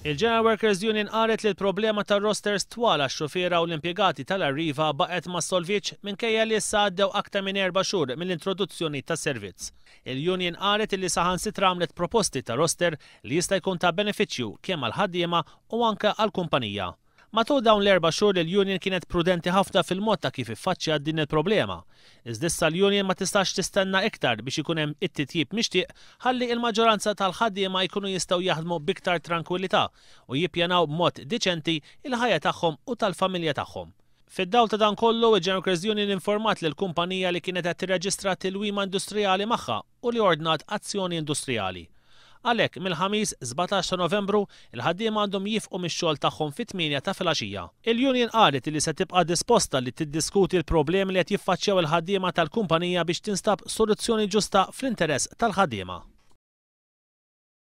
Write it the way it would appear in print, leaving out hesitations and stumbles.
Il-General Workers Union qalet li l-problema tar-rosters twal għax-xufiera u l-impjegati tal-Arriva baqgħet ma solvitx minkejja li issa għaddew aktar minn 4 xhur mill-introduzzjoni tas-servizz. Il-Union qalet li saħansitra għamlet proposti ta' roster li jista' jkun ta' benefiċċju kemm għall-ħaddiema u anke għall-kumpanija. Matul dawn l-4 xhur il-Union kienet prudenti ħafna fil-mod ta' kif iffaċċja din il-problema. Iżda issa l-Union ma tistax tistenna iktar biex ikun hemm it-titjib mixtieq ħalli l-maġġoranza tal-ħaddiema jkunu jistgħu jaħdmu biktar tranquillità u jippjanaw b'mod diċenti il-ħajja tagħhom u tal-familja tagħhom. Fid-dawl ta' dan kollu, il-General Workers Union informat lill-kumpanija li kienet qed tirreġistra tilwima industrijali magħha u li ordnat azzjoni industrijali. Għalhekk mill-ħamis 17 ta' Novembru il-ħaddiema għandhom jifqu mix-xogħol tagħhom fit-8 ta' filgħaxija. Il-Union qalet li se tibqa' disposta li tiddiskuti l-problemi li qed jiffaċċjaw il-ħaddiema tal-kumpanija biex tinstab soluzzjoni ġusta fl-interess tal-ħaddiema.